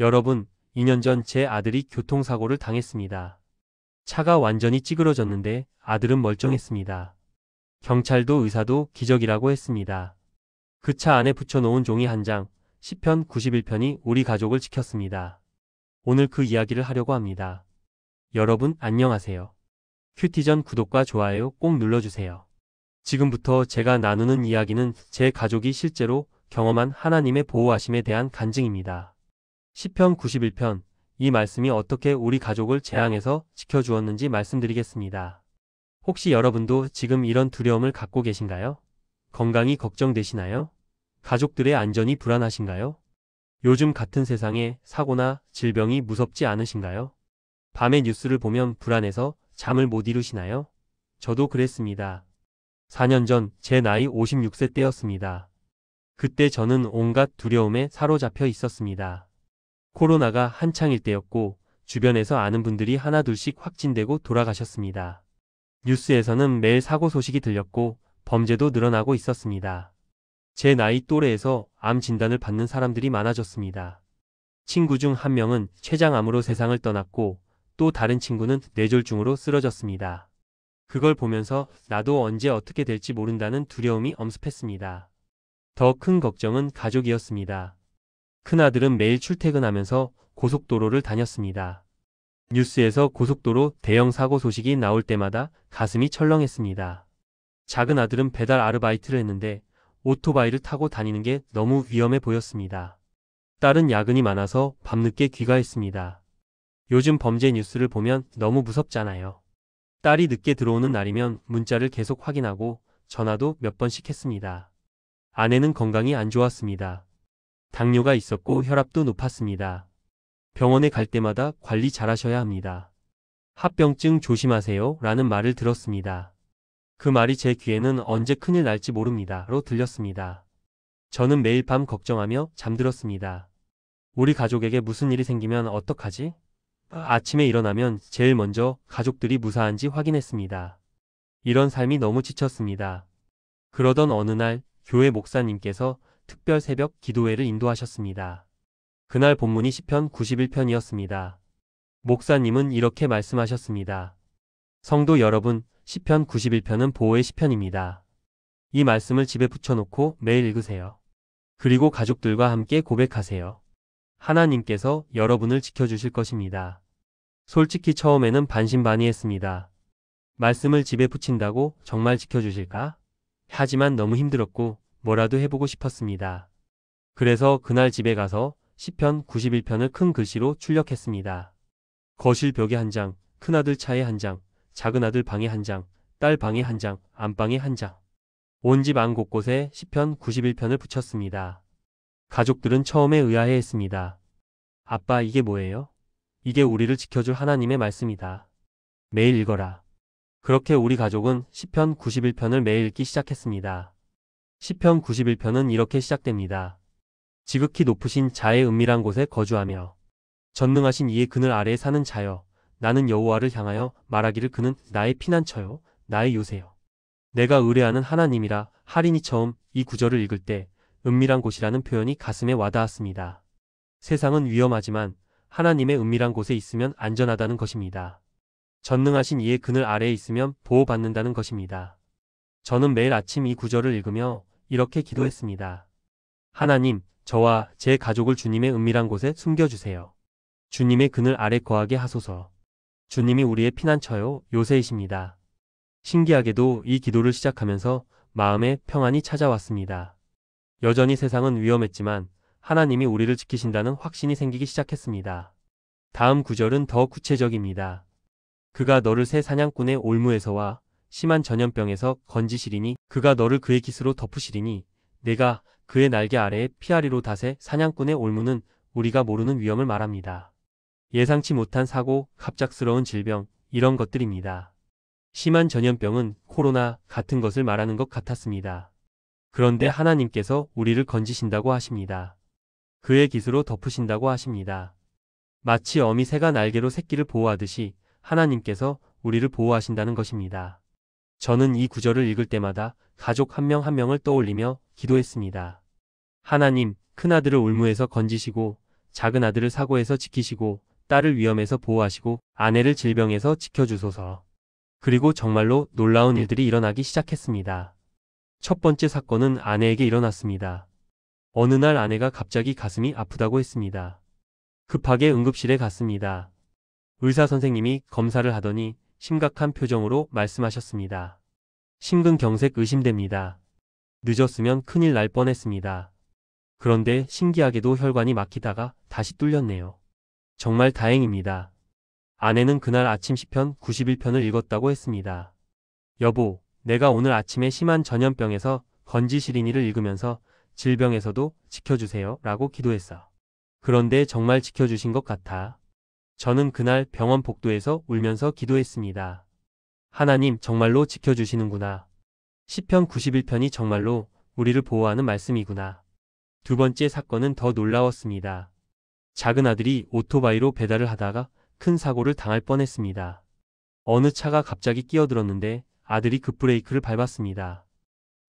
여러분, 2년 전 제 아들이 교통사고를 당했습니다. 차가 완전히 찌그러졌는데 아들은 멀쩡했습니다. 경찰도 의사도 기적이라고 했습니다. 그 차 안에 붙여놓은 종이 한 장, 시편 91편이 우리 가족을 지켰습니다. 오늘 그 이야기를 하려고 합니다. 여러분, 안녕하세요. 큐티전 구독과 좋아요 꼭 눌러주세요. 지금부터 제가 나누는 이야기는 제 가족이 실제로 경험한 하나님의 보호하심에 대한 간증입니다. 시편 91편, 이 말씀이 어떻게 우리 가족을 재앙에서 지켜주었는지 말씀드리겠습니다. 혹시 여러분도 지금 이런 두려움을 갖고 계신가요? 건강이 걱정되시나요? 가족들의 안전이 불안하신가요? 요즘 같은 세상에 사고나 질병이 무섭지 않으신가요? 밤에 뉴스를 보면 불안해서 잠을 못 이루시나요? 저도 그랬습니다. 4년 전 제 나이 56세 때였습니다. 그때 저는 온갖 두려움에 사로잡혀 있었습니다. 코로나가 한창일 때였고 주변에서 아는 분들이 하나둘씩 확진되고 돌아가셨습니다. 뉴스에서는 매일 사고 소식이 들렸고 범죄도 늘어나고 있었습니다. 제 나이 또래에서 암 진단을 받는 사람들이 많아졌습니다. 친구 중 한 명은 췌장암으로 세상을 떠났고 또 다른 친구는 뇌졸중으로 쓰러졌습니다. 그걸 보면서 나도 언제 어떻게 될지 모른다는 두려움이 엄습했습니다. 더 큰 걱정은 가족이었습니다. 큰아들은 매일 출퇴근하면서 고속도로를 다녔습니다. 뉴스에서 고속도로 대형 사고 소식이 나올 때마다 가슴이 철렁했습니다. 작은 아들은 배달 아르바이트를 했는데 오토바이를 타고 다니는 게 너무 위험해 보였습니다. 딸은 야근이 많아서 밤늦게 귀가했습니다. 요즘 범죄 뉴스를 보면 너무 무섭잖아요. 딸이 늦게 들어오는 날이면 문자를 계속 확인하고 전화도 몇 번씩 했습니다. 아내는 건강이 안 좋았습니다. 당뇨가 있었고 혈압도 높았습니다. 병원에 갈 때마다 관리 잘하셔야 합니다. 합병증 조심하세요 라는 말을 들었습니다. 그 말이 제 귀에는 언제 큰일 날지 모릅니다로 들렸습니다. 저는 매일 밤 걱정하며 잠들었습니다. 우리 가족에게 무슨 일이 생기면 어떡하지? 아침에 일어나면 제일 먼저 가족들이 무사한지 확인했습니다. 이런 삶이 너무 지쳤습니다. 그러던 어느 날 교회 목사님께서 특별 새벽 기도회를 인도하셨습니다. 그날 본문이 시편 91편이었습니다. 목사님은 이렇게 말씀하셨습니다. 성도 여러분, 시편 91편은 보호의 시편입니다. 이 말씀을 집에 붙여놓고 매일 읽으세요. 그리고 가족들과 함께 고백하세요. 하나님께서 여러분을 지켜주실 것입니다. 솔직히 처음에는 반신반의했습니다. 말씀을 집에 붙인다고 정말 지켜주실까? 하지만 너무 힘들었고 뭐라도 해보고 싶었습니다. 그래서 그날 집에 가서 시편 91편을 큰 글씨로 출력했습니다. 거실 벽에 한 장, 큰아들 차에 한 장, 작은아들 방에 한 장, 딸 방에 한 장, 안방에 한 장. 온 집 안 곳곳에 시편 91편을 붙였습니다. 가족들은 처음에 의아해했습니다. 아빠, 이게 뭐예요? 이게 우리를 지켜줄 하나님의 말씀이다. 매일 읽어라. 그렇게 우리 가족은 시편 91편을 매일 읽기 시작했습니다. 시편 91편은 이렇게 시작됩니다. 지극히 높으신 자의 은밀한 곳에 거주하며 전능하신 이의 그늘 아래에 사는 자여, 나는 여호와를 향하여 말하기를 그는 나의 피난처요, 나의 요새요. 내가 의뢰하는 하나님이라. 할인이 처음 이 구절을 읽을 때 은밀한 곳이라는 표현이 가슴에 와닿았습니다. 세상은 위험하지만 하나님의 은밀한 곳에 있으면 안전하다는 것입니다. 전능하신 이의 그늘 아래에 있으면 보호받는다는 것입니다. 저는 매일 아침 이 구절을 읽으며 이렇게 기도했습니다. 하나님, 저와 제 가족을 주님의 은밀한 곳에 숨겨주세요. 주님의 그늘 아래 거하게 하소서. 주님이 우리의 피난처요, 요새이십니다. 신기하게도 이 기도를 시작하면서 마음에 평안이 찾아왔습니다. 여전히 세상은 위험했지만 하나님이 우리를 지키신다는 확신이 생기기 시작했습니다. 다음 구절은 더 구체적입니다. 그가 너를 새 사냥꾼의 올무에서와 심한 전염병에서 건지시리니 그가 너를 그의 깃으로 덮으시리니 내가 그의 날개 아래에 피하리로. 닷새 사냥꾼의 올무는 우리가 모르는 위험을 말합니다. 예상치 못한 사고, 갑작스러운 질병, 이런 것들입니다. 심한 전염병은 코로나 같은 것을 말하는 것 같았습니다. 그런데 하나님께서 우리를 건지신다고 하십니다. 그의 깃으로 덮으신다고 하십니다. 마치 어미 새가 날개로 새끼를 보호하듯이 하나님께서 우리를 보호하신다는 것입니다. 저는 이 구절을 읽을 때마다 가족 한 명 한 명을 떠올리며 기도했습니다. 하나님, 큰아들을 올무에서 건지시고 작은 아들을 사고에서 지키시고 딸을 위험에서 보호하시고 아내를 질병에서 지켜주소서. 그리고 정말로 놀라운 일들이 일어나기 시작했습니다. 첫 번째 사건은 아내에게 일어났습니다. 어느 날 아내가 갑자기 가슴이 아프다고 했습니다. 급하게 응급실에 갔습니다. 의사 선생님이 검사를 하더니 심각한 표정으로 말씀하셨습니다. 심근경색 의심됩니다. 늦었으면 큰일 날 뻔했습니다. 그런데 신기하게도 혈관이 막히다가 다시 뚫렸네요. 정말 다행입니다. 아내는 그날 아침 시편 91편을 읽었다고 했습니다. 여보, 내가 오늘 아침에 심한 전염병에서 건지시리니를 읽으면서 질병에서도 지켜주세요 라고 기도했어. 그런데 정말 지켜주신 것 같아. 저는 그날 병원 복도에서 울면서 기도했습니다. 하나님 정말로 지켜주시는구나. 시편 91편이 정말로 우리를 보호하는 말씀이구나. 두 번째 사건은 더 놀라웠습니다. 작은 아들이 오토바이로 배달을 하다가 큰 사고를 당할 뻔했습니다. 어느 차가 갑자기 끼어들었는데 아들이 급브레이크를 밟았습니다.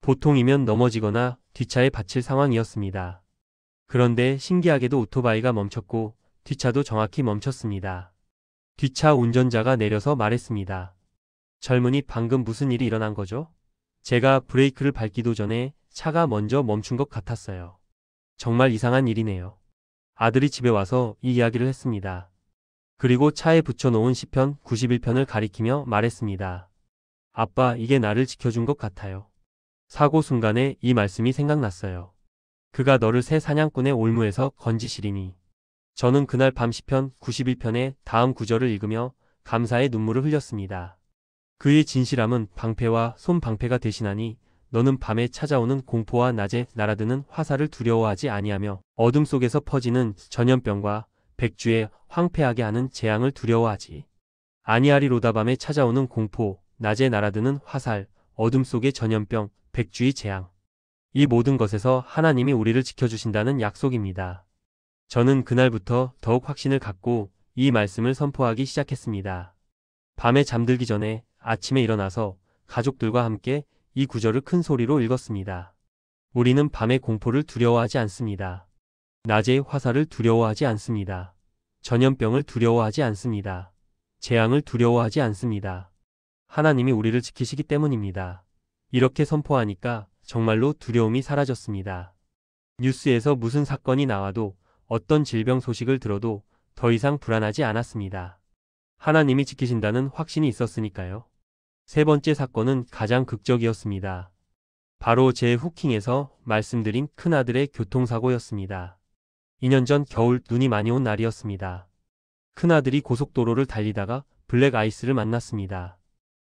보통이면 넘어지거나 뒷차에 받칠 상황이었습니다. 그런데 신기하게도 오토바이가 멈췄고 뒷차도 정확히 멈췄습니다. 뒷차 운전자가 내려서 말했습니다. 젊은이 방금 무슨 일이 일어난 거죠? 제가 브레이크를 밟기도 전에 차가 먼저 멈춘 것 같았어요. 정말 이상한 일이네요. 아들이 집에 와서 이 이야기를 했습니다. 그리고 차에 붙여놓은 시편 91편을 가리키며 말했습니다. 아빠, 이게 나를 지켜준 것 같아요. 사고 순간에 이 말씀이 생각났어요. 그가 너를 새 사냥꾼의 올무에서 건지시리니. 저는 그날 밤 시편 91편의 다음 구절을 읽으며 감사의 눈물을 흘렸습니다. 그의 진실함은 방패와 손방패가 대신하니 너는 밤에 찾아오는 공포와 낮에 날아드는 화살을 두려워하지 아니하며 어둠 속에서 퍼지는 전염병과 백주에 황폐하게 하는 재앙을 두려워하지 아니하리로다. 밤에 찾아오는 공포, 낮에 날아드는 화살, 어둠 속의 전염병, 백주의 재앙. 이 모든 것에서 하나님이 우리를 지켜주신다는 약속입니다. 저는 그날부터 더욱 확신을 갖고 이 말씀을 선포하기 시작했습니다. 밤에 잠들기 전에 아침에 일어나서 가족들과 함께 이 구절을 큰 소리로 읽었습니다. 우리는 밤의 공포를 두려워하지 않습니다. 낮의 화살을 두려워하지 않습니다. 전염병을 두려워하지 않습니다. 재앙을 두려워하지 않습니다. 하나님이 우리를 지키시기 때문입니다. 이렇게 선포하니까 정말로 두려움이 사라졌습니다. 뉴스에서 무슨 사건이 나와도 어떤 질병 소식을 들어도 더 이상 불안하지 않았습니다. 하나님이 지키신다는 확신이 있었으니까요. 세 번째 사건은 가장 극적이었습니다. 바로 제 후킹에서 말씀드린 큰아들의 교통사고였습니다. 2년 전 겨울 눈이 많이 온 날이었습니다. 큰아들이 고속도로를 달리다가 블랙 아이스를 만났습니다.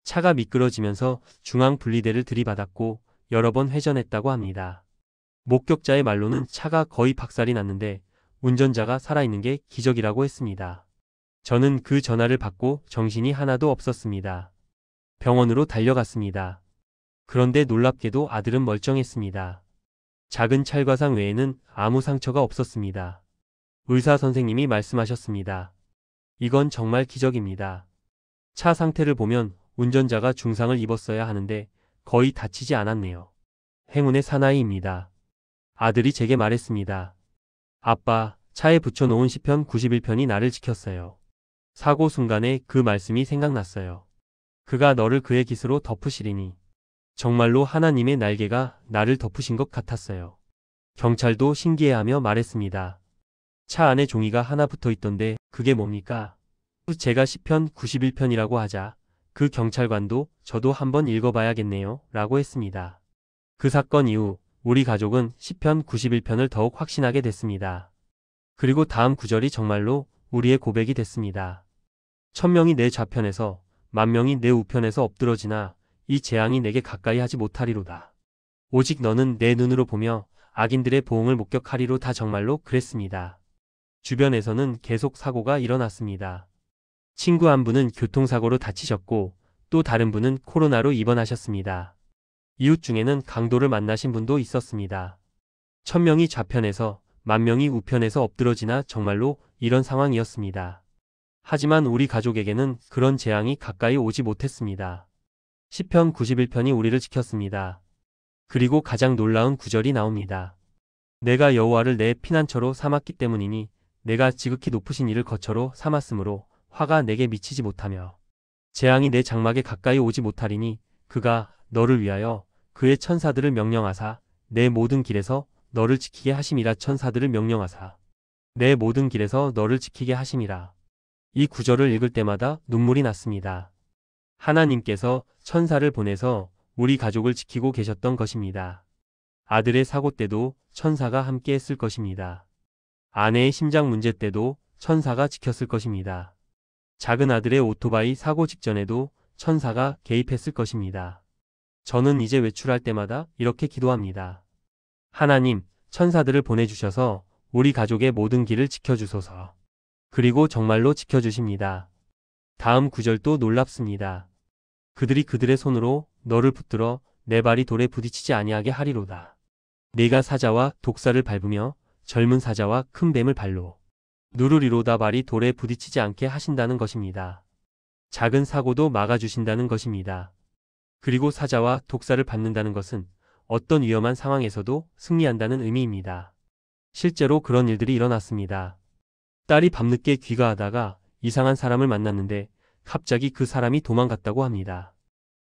차가 미끄러지면서 중앙 분리대를 들이받았고 여러 번 회전했다고 합니다. 목격자의 말로는 차가 거의 박살이 났는데 운전자가 살아있는 게 기적이라고 했습니다. 저는 그 전화를 받고 정신이 하나도 없었습니다. 병원으로 달려갔습니다. 그런데 놀랍게도 아들은 멀쩡했습니다. 작은 찰과상 외에는 아무 상처가 없었습니다. 의사 선생님이 말씀하셨습니다. 이건 정말 기적입니다. 차 상태를 보면 운전자가 중상을 입었어야 하는데 거의 다치지 않았네요. 행운의 사나이입니다. 아들이 제게 말했습니다. 아빠, 차에 붙여놓은 시편 91편이 나를 지켰어요. 사고 순간에 그 말씀이 생각났어요. 그가 너를 그의 깃으로 덮으시리니. 정말로 하나님의 날개가 나를 덮으신 것 같았어요. 경찰도 신기해하며 말했습니다. 차 안에 종이가 하나 붙어 있던데 그게 뭡니까? 제가 시편 91편이라고 하자 그 경찰관도 저도 한번 읽어봐야겠네요 라고 했습니다. 그 사건 이후 우리 가족은 시편 91편을 더욱 확신하게 됐습니다. 그리고 다음 구절이 정말로 우리의 고백이 됐습니다. 1000명이 내 좌편에서 10,000명이 내 우편에서 엎드러지나 이 재앙이 내게 가까이 하지 못하리로다. 오직 너는 내 눈으로 보며 악인들의 보응을 목격하리로. 다 정말로 그랬습니다. 주변에서는 계속 사고가 일어났습니다. 친구 한 분은 교통사고로 다치셨고 또 다른 분은 코로나로 입원하셨습니다. 이웃 중에는 강도를 만나신 분도 있었습니다. 1000명이 좌편에서 10,000명이 우편에서 엎드러지나 정말로 이런 상황이었습니다. 하지만 우리 가족에게는 그런 재앙이 가까이 오지 못했습니다. 시편 91편이 우리를 지켰습니다. 그리고 가장 놀라운 구절이 나옵니다. 내가 여호와를 내 피난처로 삼았기 때문이니 내가 지극히 높으신 이를 거처로 삼았으므로 화가 내게 미치지 못하며 재앙이 내 장막에 가까이 오지 못하리니 그가 너를 위하여 그의 천사들을 명령하사 내 모든 길에서 너를 지키게 하심이라. 천사들을 명령하사 내 모든 길에서 너를 지키게 하심이라. 이 구절을 읽을 때마다 눈물이 났습니다. 하나님께서 천사를 보내서 우리 가족을 지키고 계셨던 것입니다. 아들의 사고 때도 천사가 함께 했을 것입니다. 아내의 심장 문제 때도 천사가 지켰을 것입니다. 작은 아들의 오토바이 사고 직전에도 천사가 개입했을 것입니다. 저는 이제 외출할 때마다 이렇게 기도합니다. 하나님, 천사들을 보내주셔서 우리 가족의 모든 길을 지켜주소서. 그리고 정말로 지켜주십니다. 다음 구절도 놀랍습니다. 그들이 그들의 손으로 너를 붙들어 내 발이 돌에 부딪히지 아니하게 하리로다. 네가 사자와 독사를 밟으며 젊은 사자와 큰 뱀을 발로 누르리로다. 발이 돌에 부딪히지 않게 하신다는 것입니다. 작은 사고도 막아주신다는 것입니다. 그리고 사자와 독사를 밟는다는 것은 어떤 위험한 상황에서도 승리한다는 의미입니다. 실제로 그런 일들이 일어났습니다. 딸이 밤늦게 귀가하다가 이상한 사람을 만났는데 갑자기 그 사람이 도망갔다고 합니다.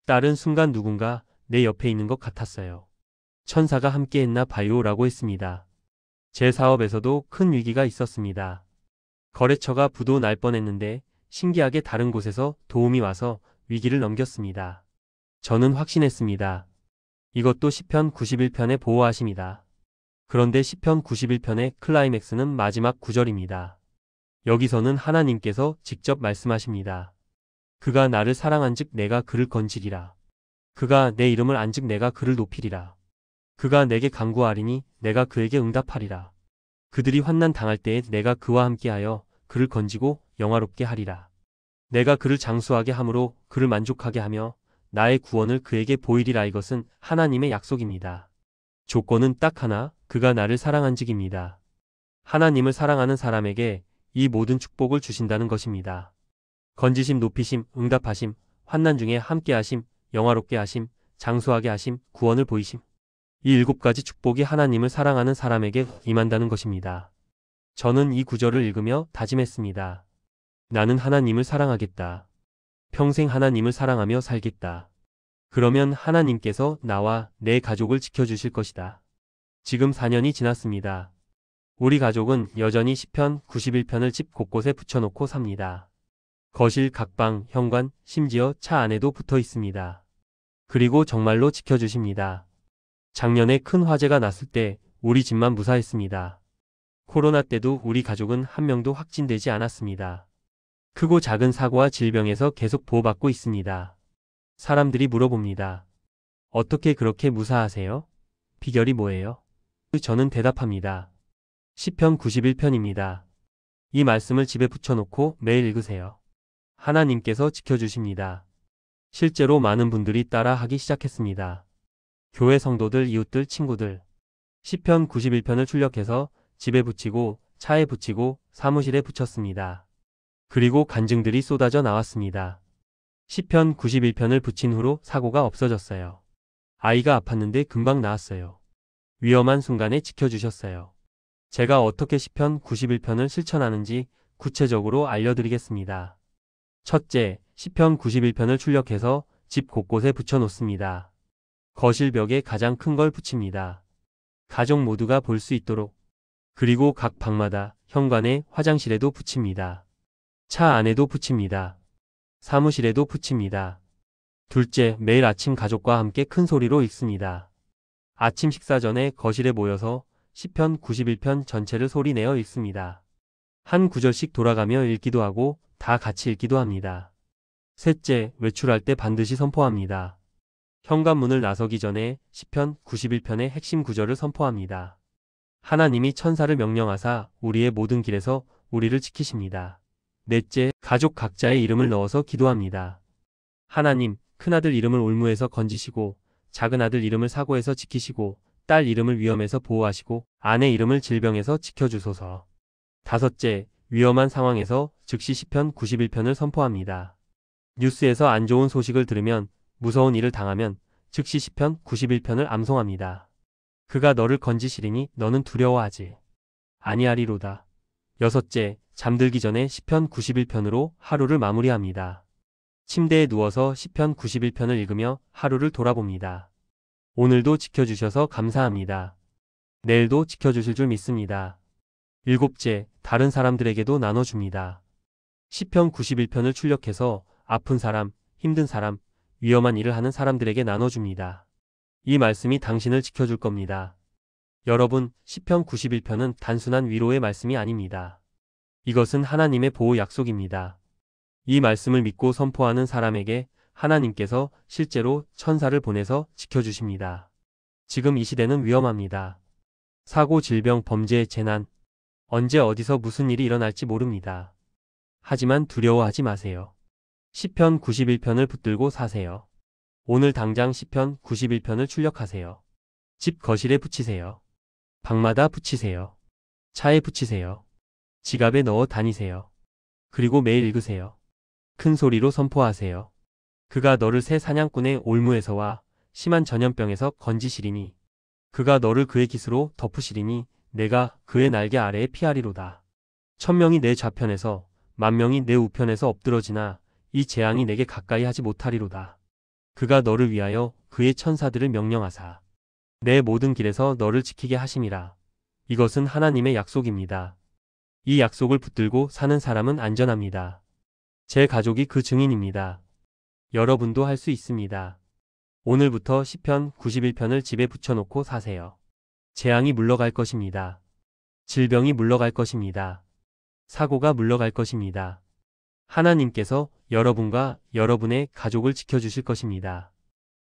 딸은 순간 누군가 내 옆에 있는 것 같았어요. 천사가 함께 했나 봐요 라고 했습니다. 제 사업에서도 큰 위기가 있었습니다. 거래처가 부도 날 뻔했는데 신기하게 다른 곳에서 도움이 와서 위기를 넘겼습니다. 저는 확신했습니다. 이것도 시편 91편의 보호하심이다. 그런데 시편 91편의 클라이맥스는 마지막 구절입니다. 여기서는 하나님께서 직접 말씀하십니다. 그가 나를 사랑한즉 내가 그를 건지리라. 그가 내 이름을 안즉 내가 그를 높이리라. 그가 내게 간구하리니 내가 그에게 응답하리라. 그들이 환난 당할 때에 내가 그와 함께하여 그를 건지고 영화롭게 하리라. 내가 그를 장수하게 함으로 그를 만족하게 하며 나의 구원을 그에게 보이리라. 이것은 하나님의 약속입니다. 조건은 딱 하나, 그가 나를 사랑한즉입니다. 하나님을 사랑하는 사람에게 이 모든 축복을 주신다는 것입니다. 건지심, 높이심, 응답하심, 환난 중에 함께하심, 영화롭게 하심, 장수하게 하심, 구원을 보이심. 이 7가지 축복이 하나님을 사랑하는 사람에게 임한다는 것입니다. 저는 이 구절을 읽으며 다짐했습니다. 나는 하나님을 사랑하겠다. 평생 하나님을 사랑하며 살겠다. 그러면 하나님께서 나와 내 가족을 지켜주실 것이다. 지금 4년이 지났습니다. 우리 가족은 여전히 시편 91편을 집 곳곳에 붙여놓고 삽니다. 거실, 각방, 현관, 심지어 차 안에도 붙어 있습니다. 그리고 정말로 지켜주십니다. 작년에 큰 화재가 났을 때 우리 집만 무사했습니다. 코로나 때도 우리 가족은 한 명도 확진되지 않았습니다. 크고 작은 사고와 질병에서 계속 보호받고 있습니다. 사람들이 물어봅니다. 어떻게 그렇게 무사하세요? 비결이 뭐예요? 저는 대답합니다. 시편 91편입니다. 이 말씀을 집에 붙여놓고 매일 읽으세요. 하나님께서 지켜주십니다. 실제로 많은 분들이 따라 하기 시작했습니다. 교회 성도들, 이웃들, 친구들. 시편 91편을 출력해서 집에 붙이고 차에 붙이고 사무실에 붙였습니다. 그리고 간증들이 쏟아져 나왔습니다. 시편 91편을 붙인 후로 사고가 없어졌어요. 아이가 아팠는데 금방 나았어요. 위험한 순간에 지켜주셨어요. 제가 어떻게 시편 91편을 실천하는지 구체적으로 알려드리겠습니다. 첫째, 시편 91편을 출력해서 집 곳곳에 붙여놓습니다. 거실 벽에 가장 큰 걸 붙입니다. 가족 모두가 볼 수 있도록. 그리고 각 방마다, 현관에, 화장실에도 붙입니다. 차 안에도 붙입니다. 사무실에도 붙입니다. 둘째, 매일 아침 가족과 함께 큰 소리로 읽습니다. 아침 식사 전에 거실에 모여서 시편 91편 전체를 소리내어 읽습니다. 한 구절씩 돌아가며 읽기도 하고 다 같이 읽기도 합니다. 셋째, 외출할 때 반드시 선포합니다. 현관문을 나서기 전에 시편 91편의 핵심 구절을 선포합니다. 하나님이 천사를 명령하사 우리의 모든 길에서 우리를 지키십니다. 넷째, 가족 각자의 이름을 넣어서 기도합니다. 하나님, 큰아들 이름을 올무에서 건지시고 작은아들 이름을 사고에서 지키시고 딸 이름을 위험에서 보호하시고 아내 이름을 질병에서 지켜주소서. 다섯째, 위험한 상황에서 즉시 시편 91편을 선포합니다. 뉴스에서 안 좋은 소식을 들으면 무서운 일을 당하면 즉시 시편 91편을 암송합니다. 그가 너를 건지시리니 너는 두려워하지 아니하리로다. 여섯째, 잠들기 전에 시편 91편으로 하루를 마무리합니다. 침대에 누워서 시편 91편을 읽으며 하루를 돌아봅니다. 오늘도 지켜주셔서 감사합니다. 내일도 지켜주실 줄 믿습니다. 일곱째, 다른 사람들에게도 나눠줍니다. 시편 91편을 출력해서 아픈 사람, 힘든 사람, 위험한 일을 하는 사람들에게 나눠줍니다. 이 말씀이 당신을 지켜줄 겁니다. 여러분, 시편 91편은 단순한 위로의 말씀이 아닙니다. 이것은 하나님의 보호 약속입니다. 이 말씀을 믿고 선포하는 사람에게 하나님께서 실제로 천사를 보내서 지켜주십니다. 지금 이 시대는 위험합니다. 사고, 질병, 범죄, 재난, 언제 어디서 무슨 일이 일어날지 모릅니다. 하지만 두려워하지 마세요. 시편 91편을 붙들고 사세요. 오늘 당장 시편 91편을 출력하세요. 집 거실에 붙이세요. 방마다 붙이세요. 차에 붙이세요. 지갑에 넣어 다니세요. 그리고 매일 읽으세요. 큰 소리로 선포하세요. 그가 너를 새 사냥꾼의 올무에서와 심한 전염병에서 건지시리니 그가 너를 그의 깃으로 덮으시리니 내가 그의 날개 아래에 피하리로다. 1000명이 내 좌편에서 10,000명이 내 우편에서 엎드러지나 이 재앙이 내게 가까이 하지 못하리로다. 그가 너를 위하여 그의 천사들을 명령하사 내 모든 길에서 너를 지키게 하심이라. 이것은 하나님의 약속입니다. 이 약속을 붙들고 사는 사람은 안전합니다. 제 가족이 그 증인입니다. 여러분도 할 수 있습니다. 오늘부터 시편 91편을 집에 붙여놓고 사세요. 재앙이 물러갈 것입니다. 질병이 물러갈 것입니다. 사고가 물러갈 것입니다. 하나님께서 여러분과 여러분의 가족을 지켜주실 것입니다.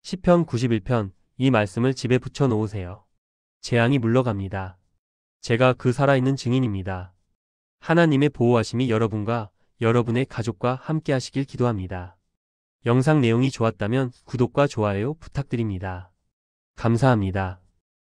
시편 91편, 이 말씀을 집에 붙여 놓으세요. 재앙이 물러갑니다. 제가 그 살아있는 증인입니다. 하나님의 보호하심이 여러분과 여러분의 가족과 함께 하시길 기도합니다. 영상 내용이 좋았다면 구독과 좋아요 부탁드립니다. 감사합니다.